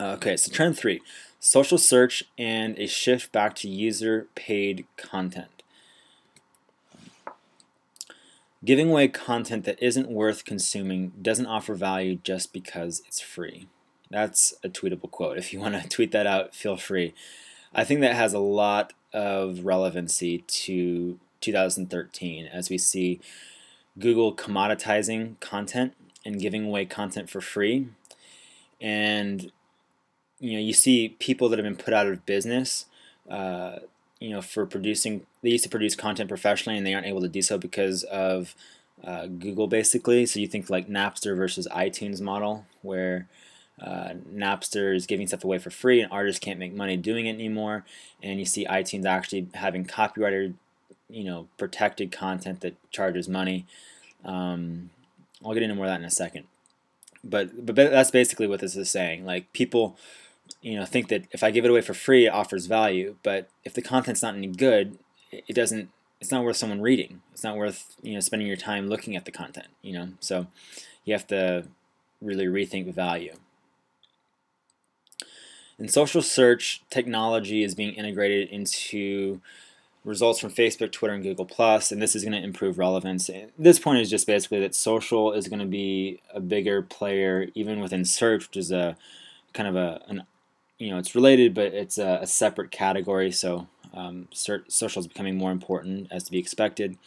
Okay, so trend 3, social search and a shift back to user-paid content. Giving away content that isn't worth consuming doesn't offer value just because it's free. That's a tweetable quote. If you want to tweet that out, feel free. I think that has a lot of relevancy to 2013 as we see Google commoditizing content and giving away content for free. And you see people that have been put out of business, for producing. They used to produce content professionally, and they aren't able to do so because of Google, basically. So you think like Napster versus iTunes model, where Napster is giving stuff away for free, and artists can't make money doing it anymore. And you see iTunes actually having copyrighted, protected content that charges money. I'll get into more of that in a second. But that's basically what this is saying. Like, people think that if I give it away for free, it offers value. But if the content's not any good, it doesn't. It's not worth someone reading. It's not worth spending your time looking at the content. So you have to really rethink value. In social search, technology is being integrated into results from Facebook, Twitter, and Google+, and this is going to improve relevance. And this point is just basically that social is going to be a bigger player even within search, which is a kind of it's related, but it's a separate category. So social is becoming more important, as to be expected.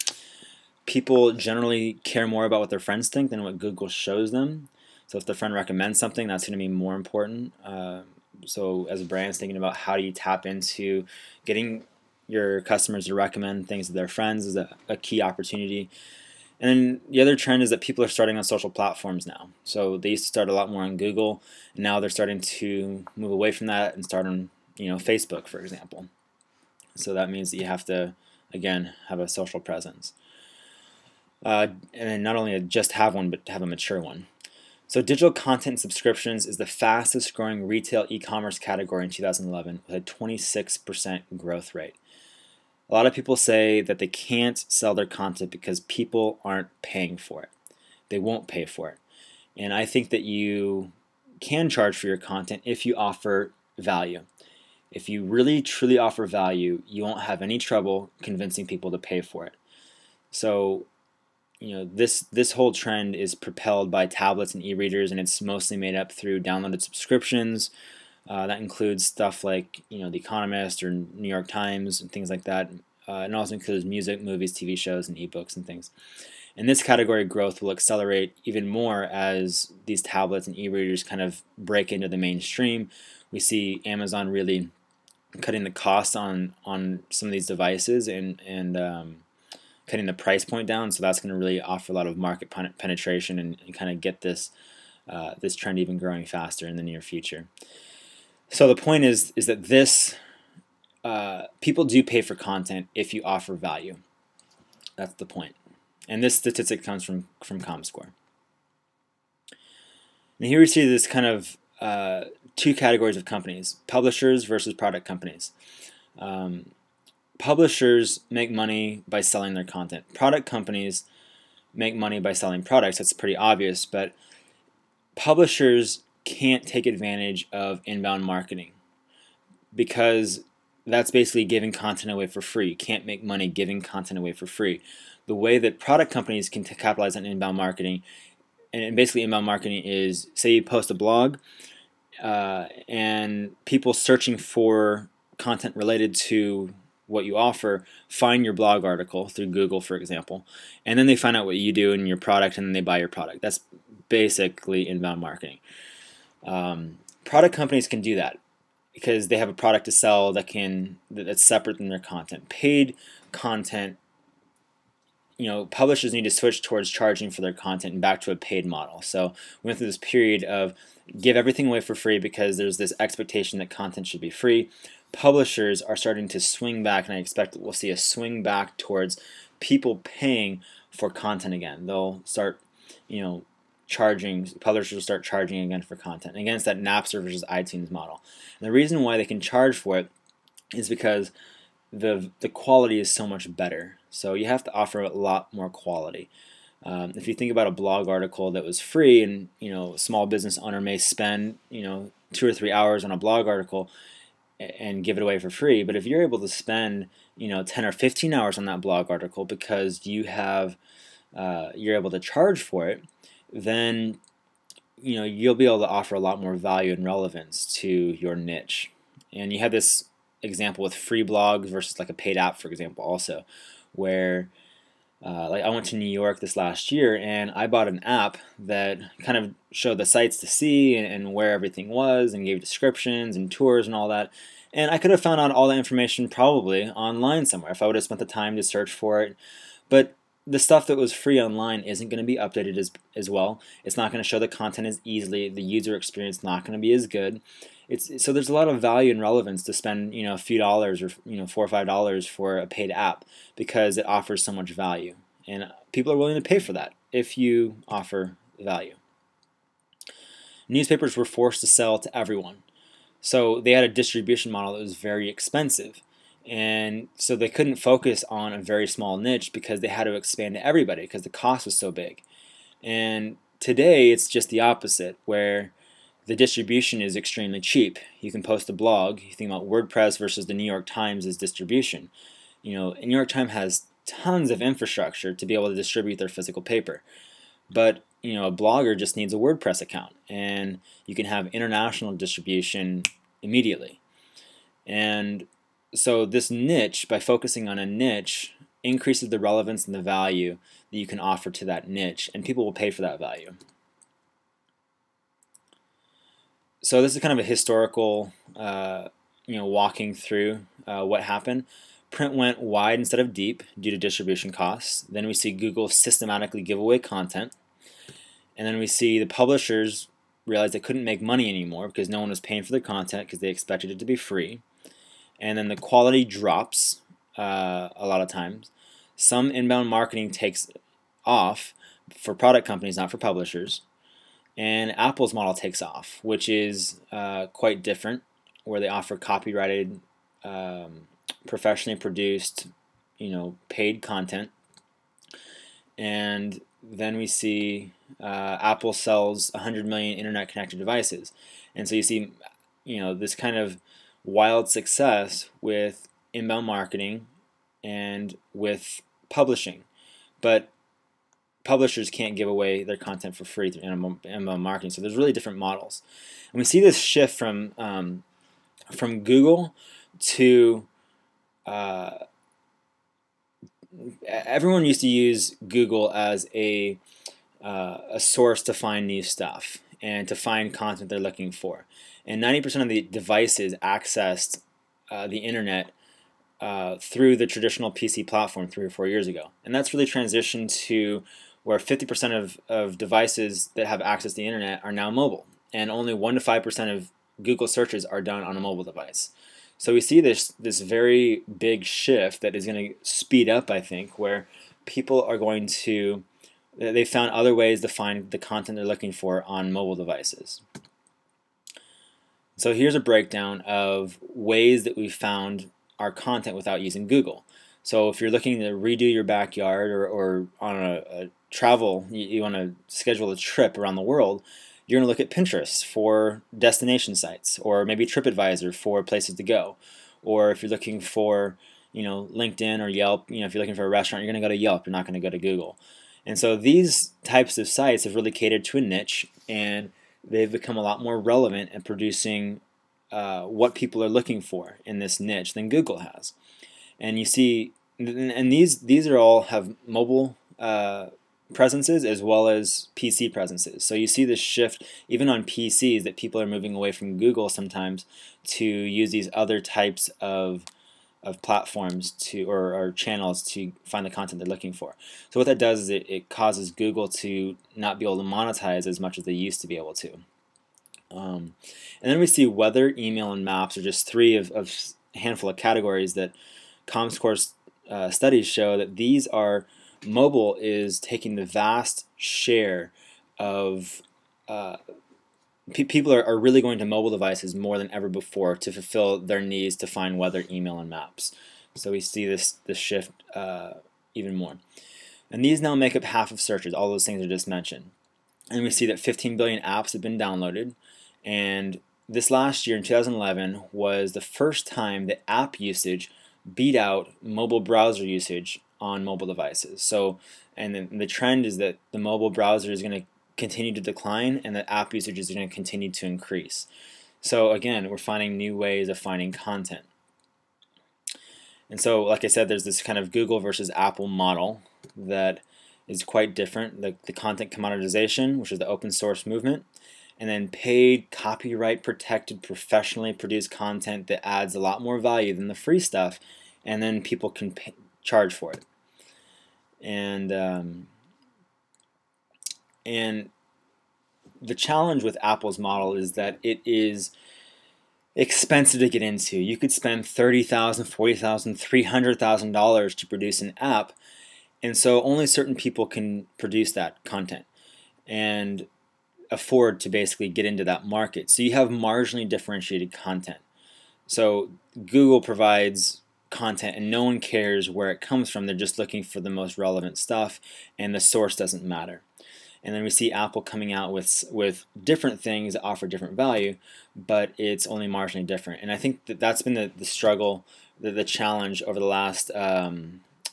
People generally care more about what their friends think than what Google shows them. So if their friend recommends something, that's going to be more important. So as a brand, thinking about how do you tap into getting your customers to recommend things to their friends is a key opportunity. And then the other trend is that people are starting on social platforms now. So they used to start a lot more on Google, and now they're starting to move away from that and start on Facebook, for example. So that means that you have to, again, have a social presence. And then not only just have one, but to have a mature one. So digital content subscriptions is the fastest growing retail e-commerce category in 2011 with a 26% growth rate. A lot of people say that they can't sell their content because people aren't paying for it. They won't pay for it. And I think that you can charge for your content if you offer value. If you really truly offer value, you won't have any trouble convincing people to pay for it. So this whole trend is propelled by tablets and e-readers, and it's mostly made up through downloaded subscriptions. That includes stuff like The Economist or New York Times and things like that. It also includes music, movies, TV shows, and ebooks and things. And this category growth will accelerate even more as these tablets and e-readers kind of break into the mainstream. We see Amazon really cutting the costs on some of these devices and cutting the price point down. So that's going to really offer a lot of market penetration and kind of get this trend even growing faster in the near future. So the point is that this people do pay for content if you offer value. That's the point. And this statistic comes from ComScore. And here we see this kind of two categories of companies: publishers versus product companies. Publishers make money by selling their content. Product companies make money by selling products. That's pretty obvious, but publishers can't take advantage of inbound marketing because that's basically giving content away for free. You can't make money giving content away for free. The way that product companies can capitalize on inbound marketing, and basically inbound marketing is, say you post a blog and people searching for content related to what you offer find your blog article through Google, for example, and then they find out what you do and your product, and then they buy your product. That's basically inbound marketing. Product companies can do that because they have a product to sell that's separate than their content. Paid content, publishers need to switch towards charging for their content and back to a paid model. So we went through this period of give everything away for free because there's this expectation that content should be free. Publishers are starting to swing back, and I expect that we'll see a swing back towards people paying for content again. They'll start, charging. Publishers will start charging again for content. And again, it's that Napster versus iTunes model. And the reason why they can charge for it is because the quality is so much better. So you have to offer a lot more quality. If you think about a blog article that was free, and a small business owner may spend 2 or 3 hours on a blog article and give it away for free. But if you're able to spend 10 or 15 hours on that blog article because you're able to charge for it, then you'll be able to offer a lot more value and relevance to your niche. And you have this example with free blogs versus like a paid app, for example, also, where like I went to New York this last year and I bought an app that kind of showed the sights to see and where everything was and gave descriptions and tours and all that. And I could have found out all that information probably online somewhere if I would have spent the time to search for it. But the stuff that was free online isn't going to be updated as well. It's not going to show the content as easily. The user experience is not going to be as good. So there's a lot of value and relevance to spend a few dollars or $4 or $5 for a paid app because it offers so much value, and people are willing to pay for that if you offer value. Newspapers were forced to sell to everyone, so they had a distribution model that was very expensive, and so they couldn't focus on a very small niche because they had to expand to everybody because the cost was so big. And today it's just the opposite, where the distribution is extremely cheap. You can post a blog. You think about WordPress versus the New York Times as distribution. New York Times has tons of infrastructure to be able to distribute their physical paper. But a blogger just needs a WordPress account, and you can have international distribution immediately. And so this niche, by focusing on a niche, increases the relevance and the value that you can offer to that niche, and people will pay for that value. So this is kind of a historical, walking through what happened. Print went wide instead of deep due to distribution costs. Then we see Google systematically give away content. And then we see the publishers realize they couldn't make money anymore because no one was paying for their content because they expected it to be free. And then the quality drops a lot of times. Some inbound marketing takes off for product companies, not for publishers. And Apple's model takes off, which is quite different, where they offer copyrighted, professionally produced, paid content. And then we see Apple sells 100 million internet-connected devices, and so you see, this kind of wild success with inbound marketing and with publishing, but publishers can't give away their content for free through inbound marketing. So there's really different models, and we see this shift from Google to everyone used to use Google as a source to find new stuff and to find content they're looking for. And 90% of the devices accessed the internet through the traditional PC platform 3 or 4 years ago. And that's really transitioned to where 50% of devices that have access to the internet are now mobile. And only 1 to 5% of Google searches are done on a mobile device. So we see this very big shift that is going to speed up, I think, where people are going to, they found other ways to find the content they're looking for on mobile devices. So here's a breakdown of ways that we found our content without using Google. So if you're looking to redo your backyard or on a travel, you want to schedule a trip around the world, you're going to look at Pinterest for destination sites, or maybe TripAdvisor for places to go. Or if you're looking for, LinkedIn or Yelp, if you're looking for a restaurant, you're going to go to Yelp, you're not going to go to Google. And so these types of sites have really catered to a niche, and they've become a lot more relevant at producing what people are looking for in this niche than Google has. And you see, and these are all have mobile presences as well as PC presences. So you see this shift even on PCs, that people are moving away from Google sometimes to use these other types of platforms or channels to find the content they're looking for. So what that does is it causes Google to not be able to monetize as much as they used to be able to. And then we see weather, email, and maps are just 3 of a handful of categories that ComScore studies show that these are, mobile is taking the vast share of people are really going to mobile devices more than ever before to fulfill their needs to find weather, email, and maps. So we see this shift even more. And these now make up half of searches, all those things I just mentioned. And we see that 15 billion apps have been downloaded, and this last year in 2011 was the first time that app usage beat out mobile browser usage on mobile devices. So, and then the trend is that the mobile browser is going to continue to decline and the app usage is going to continue to increase. So again, we're finding new ways of finding content. And so, like I said, there's this kind of Google versus Apple model that is quite different. The content commoditization, which is the open source movement, and then paid, copyright protected, professionally produced content that adds a lot more value than the free stuff, and then people can charge for it. And the challenge with Apple's model is that it is expensive to get into. You could spend $30,000, $40,000, $300,000 to produce an app, and so only certain people can produce that content and afford to basically get into that market. So you have marginally differentiated content. So Google provides content and no one cares where it comes from. They're just looking for the most relevant stuff and the source doesn't matter. And then we see Apple coming out with different things that offer different value, but it's only marginally different. And I think that that's been the struggle, the challenge over the last,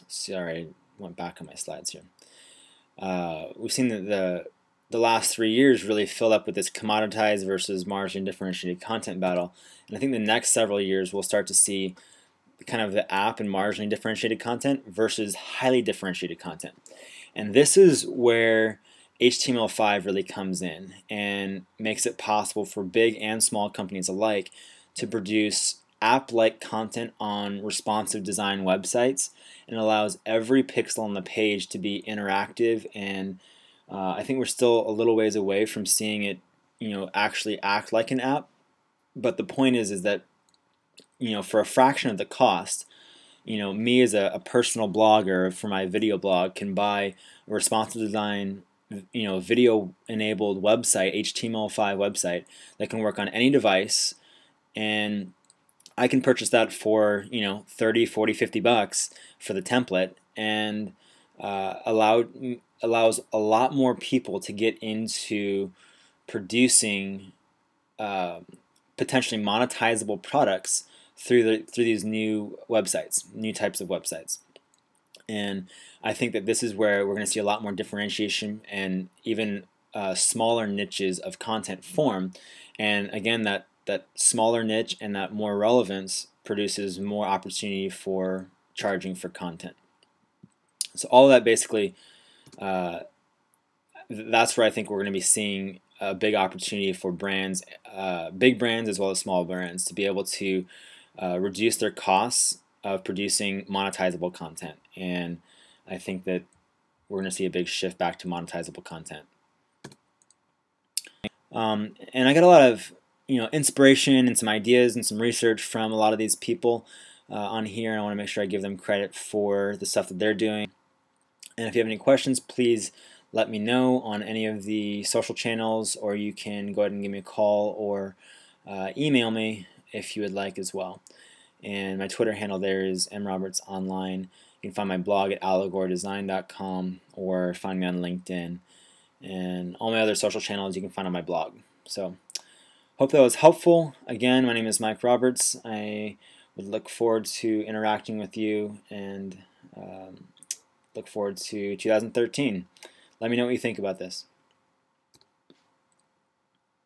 sorry, I went back on my slides here. We've seen that the last 3 years really fill up with this commoditized versus marginally differentiated content battle. And I think the next several years we'll start to see kind of the app and marginally differentiated content versus highly differentiated content. And this is where HTML5 really comes in and makes it possible for big and small companies alike to produce app-like content on responsive design websites, and allows every pixel on the page to be interactive. And I think we're still a little ways away from seeing it, actually act like an app. But the point is that, for a fraction of the cost, me as a personal blogger for my video blog can buy a responsive design, video-enabled website, HTML5 website that can work on any device, and I can purchase that for 30, 40, 50 bucks for the template, and allows a lot more people to get into producing potentially monetizable products through these new websites, new types of websites. And I think that this is where we're going to see a lot more differentiation and even smaller niches of content form. And again, that smaller niche and that more relevance produces more opportunity for charging for content. So all of that basically, that's where I think we're going to be seeing a big opportunity for brands, big brands as well as small brands, to be able to reduce their costs of producing monetizable content. And I think that we're going to see a big shift back to monetizable content. And I got a lot of inspiration and some ideas and some research from a lot of these people on here, and I want to make sure I give them credit for the stuff that they're doing. And if you have any questions, please let me know on any of the social channels, or you can go ahead and give me a call or email me if you would like as well. And my Twitter handle there is mrobertsonline. You can find my blog at allegoriedesign.com or find me on LinkedIn. And all my other social channels you can find on my blog. So hope that was helpful. Again, my name is Mike Roberts. I would look forward to interacting with you, and look forward to 2013. Let me know what you think about this.